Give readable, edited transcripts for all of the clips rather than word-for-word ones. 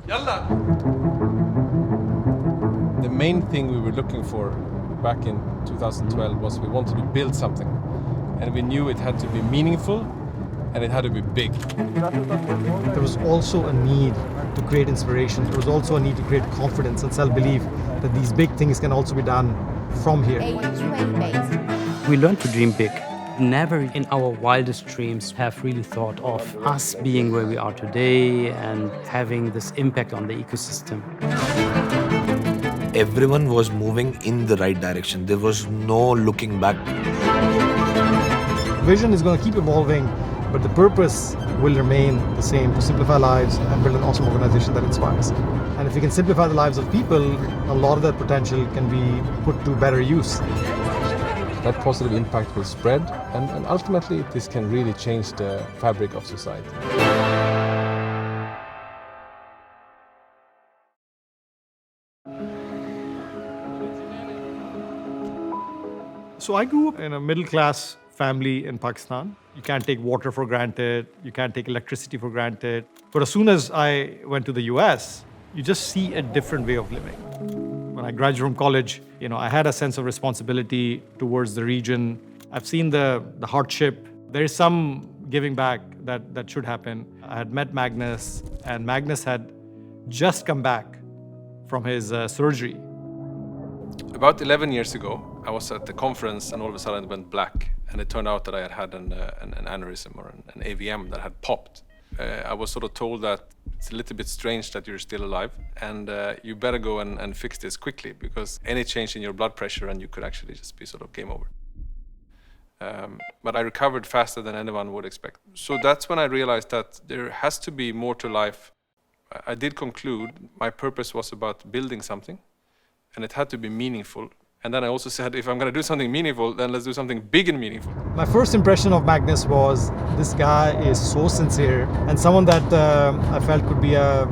Yalla! The main thing we were looking for back in 2012 was we wanted to build something. And we knew it had to be meaningful and it had to be big. There was also a need to create inspiration. There was also a need to create confidence and self-belief that these big things can also be done from here. We learned to dream big. Never in our wildest dreams have really thought of us being where we are today and having this impact on the ecosystem. Everyone was moving in the right direction. There was no looking back. Vision is going to keep evolving, but the purpose will remain the same, to simplify lives and build an awesome organization that inspires. And if we can simplify the lives of people, a lot of that potential can be put to better use. That positive impact will spread, and ultimately this can really change the fabric of society. So I grew up in a middle-class family in Pakistan. You can't take water for granted, you can't take electricity for granted. But as soon as I went to the US, you just see a different way of living. When I graduated from college, I had a sense of responsibility towards the region. I've seen the hardship. There is some giving back that should happen. I had met Magnus, and Magnus had just come back from his surgery. About 11 years ago, I was at the conference and all of a sudden it went black. And it turned out that I had had an aneurysm or an AVM that had popped. I was sort of told that it's a little bit strange that you're still alive and you better go and fix this quickly because any change in your blood pressure and you could actually just be sort of game over. But I recovered faster than anyone would expect. So that's when I realized that there has to be more to life. I did conclude my purpose was about building something and it had to be meaningful. And then I also said, if I'm going to do something meaningful, then let's do something big and meaningful. My first impression of Magnus was this guy is so sincere and someone that I felt could be a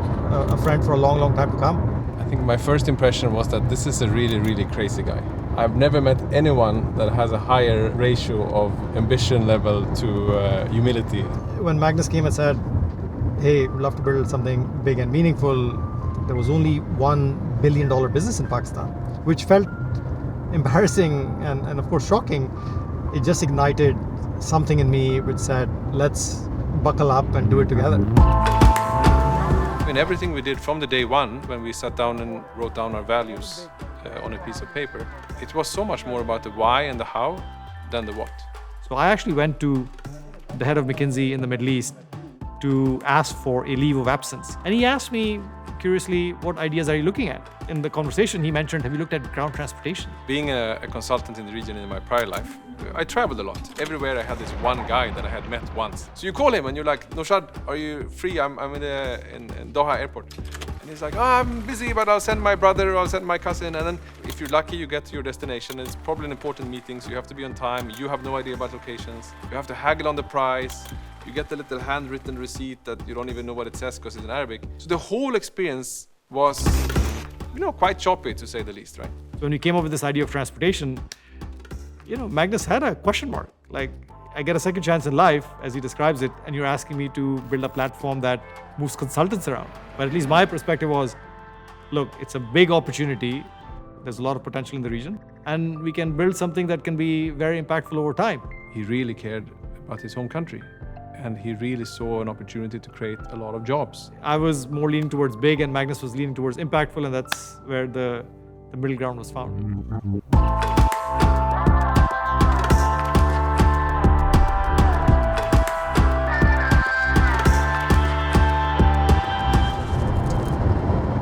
friend for a long, long time to come. I think my first impression was that this is a really, really crazy guy. I've never met anyone that has a higher ratio of ambition level to humility. When Magnus came and said, hey, we'd love to build something big and meaningful, there was only $1 billion business in Pakistan, which felt embarrassing and of course shocking. It just ignited something in me which said, let's buckle up and do it together. In everything we did from the day one, when we sat down and wrote down our values on a piece of paper, it was so much more about the why and the how than the what. So I actually went to the head of McKinsey in the Middle East to ask for a leave of absence. And he asked me, curiously, what ideas are you looking at? In the conversation, he mentioned, have you looked at ground transportation? Being a consultant in the region in my prior life, I traveled a lot. Everywhere I had this one guy that I had met once. So you call him and you're like, Noshad, are you free? I'm in Doha airport. And he's like, I'm busy, but I'll send my brother or I'll send my cousin. And then if you're lucky, you get to your destination. It's probably an important meeting, so you have to be on time. You have no idea about locations. You have to haggle on the price. You get the little handwritten receipt that you don't even know what it says because it's in Arabic. So the whole experience was, quite choppy to say the least, right? So when we came up with this idea of transportation, Magnus had a question mark. Like, I get a second chance in life, as he describes it, and you're asking me to build a platform that moves consultants around. But at least my perspective was, look, it's a big opportunity. There's a lot of potential in the region, and we can build something that can be very impactful over time. He really cared about his home country. And he really saw an opportunity to create a lot of jobs. I was more leaning towards big and Magnus was leaning towards impactful, and that's where the middle ground was found.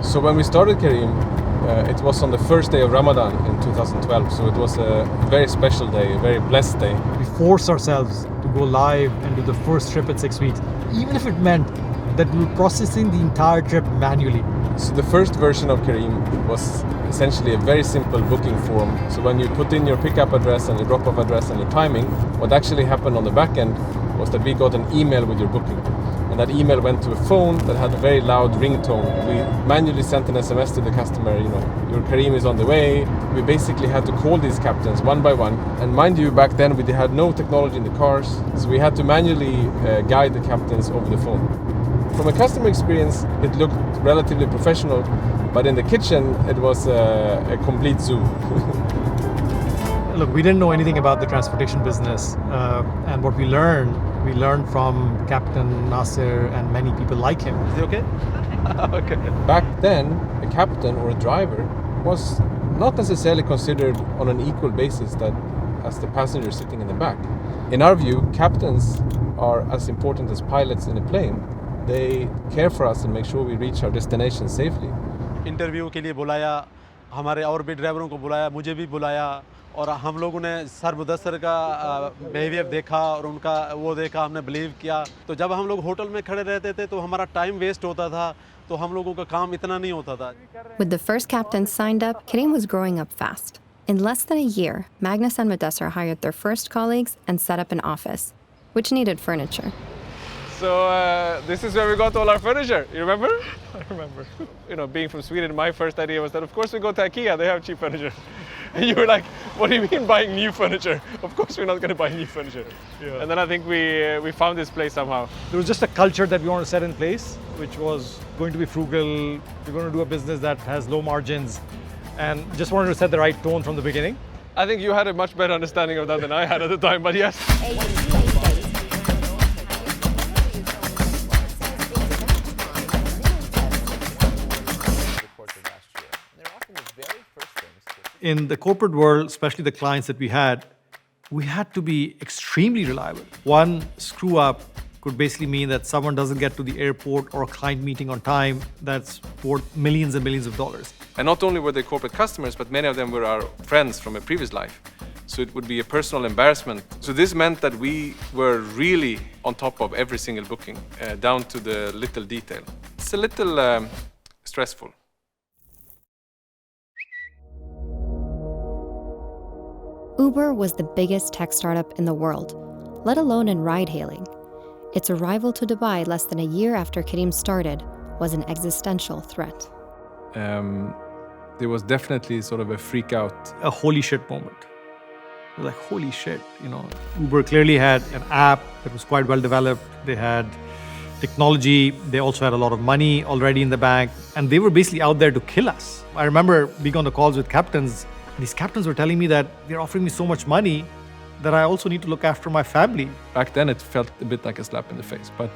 So when we started Careem, it was on the first day of Ramadan in 2012. So it was a very special day, a very blessed day. We forced ourselves to go live and do the first trip in 6 weeks, even if it meant that we were processing the entire trip manually. So the first version of Careem was essentially a very simple booking form. So when you put in your pickup address and your drop-off address and your timing, what actually happened on the back end was that we got an email with your booking. And that email went to a phone that had a very loud ringtone. We manually sent an SMS to the customer, your Careem is on the way. We basically had to call these captains one by one. And mind you, back then we had no technology in the cars, so we had to manually guide the captains over the phone. From a customer experience, it looked relatively professional, but in the kitchen, it was a complete zoo. Look, we didn't know anything about the transportation business, and what we learned from Captain Nasser and many people like him. Is he okay? Okay. Back then, a captain or a driver was not necessarily considered on an equal basis as the passenger sitting in the back. In our view, captains are as important as pilots in a plane. They care for us and make sure we reach our destination safely. Interview के लिए बुलाया, हमारे और भी ड्राइवरों को बुलाया, मुझे भी बुलाया और हम लोगों ने सर मुदस्सिर का बिहेवियर देखा और उनका वो देखा, हमने बिलीव किया। तो जब हम लोग होटल में खड़े रहते थे तो हमारा टाइम वेस्ट होता था, तो हम लोगों का काम इतना नहीं होता था। With the first captain signed up, Careem was growing up fast. In less than a year, Magnus and Mudassir hired their first colleagues and set up an office, which needed furniture. So this is where we got all our furniture. You remember? I remember. You know, being from Sweden, my first idea was that of course we go to IKEA, they have cheap furniture. And you were like, what do you mean buying new furniture? Of course we're not going to buy new furniture. Yeah. And then I think we found this place somehow. There was just a culture that we wanted to set in place, which was going to be frugal. We're going to do a business that has low margins, and just wanted to set the right tone from the beginning. I think you had a much better understanding of that than I had at the time, but yes. In the corporate world, especially the clients that we had to be extremely reliable. One screw up could basically mean that someone doesn't get to the airport or a client meeting on time that's worth millions and millions of dollars. And not only were they corporate customers, but many of them were our friends from a previous life. So it would be a personal embarrassment. So this meant that we were really on top of every single booking, down to the little detail. It's a little stressful. Uber was the biggest tech startup in the world, let alone in ride-hailing. Its arrival to Dubai less than a year after Careem started was an existential threat. There was definitely sort of a freak out. A holy shit moment. It was like, holy shit, you know. Uber clearly had an app that was quite well developed. They had technology. They also had a lot of money already in the bank. And they were basically out there to kill us. I remember being on the calls with captains. These captains were telling me that they're offering me so much money that I also need to look after my family. Back then, it felt a bit like a slap in the face, but